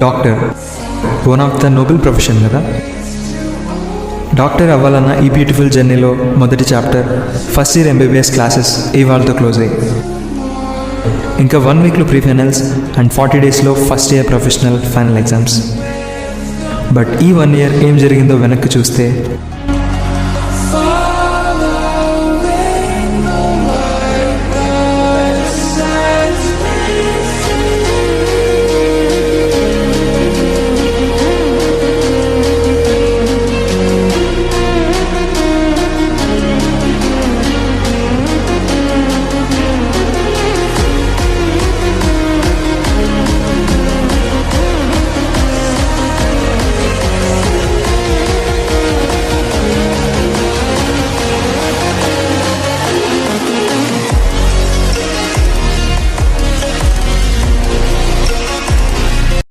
Doctor one of the noble profession కదా. Doctor అవ్వాలన్న ఈ బ్యూటిఫుల్ జర్నీలో మొదటి chapter first year MBBS classes ఇవాళతో క్లోజ్ అయ్యి, ఇంకా 1 వీక్లో ప్రీ ఫైనల్స్ అండ్ 40 డేస్లో first year professional final exams. But ఈ 1 ఇయర్ ఏం జరిగిందో వెనక్కి చూస్తే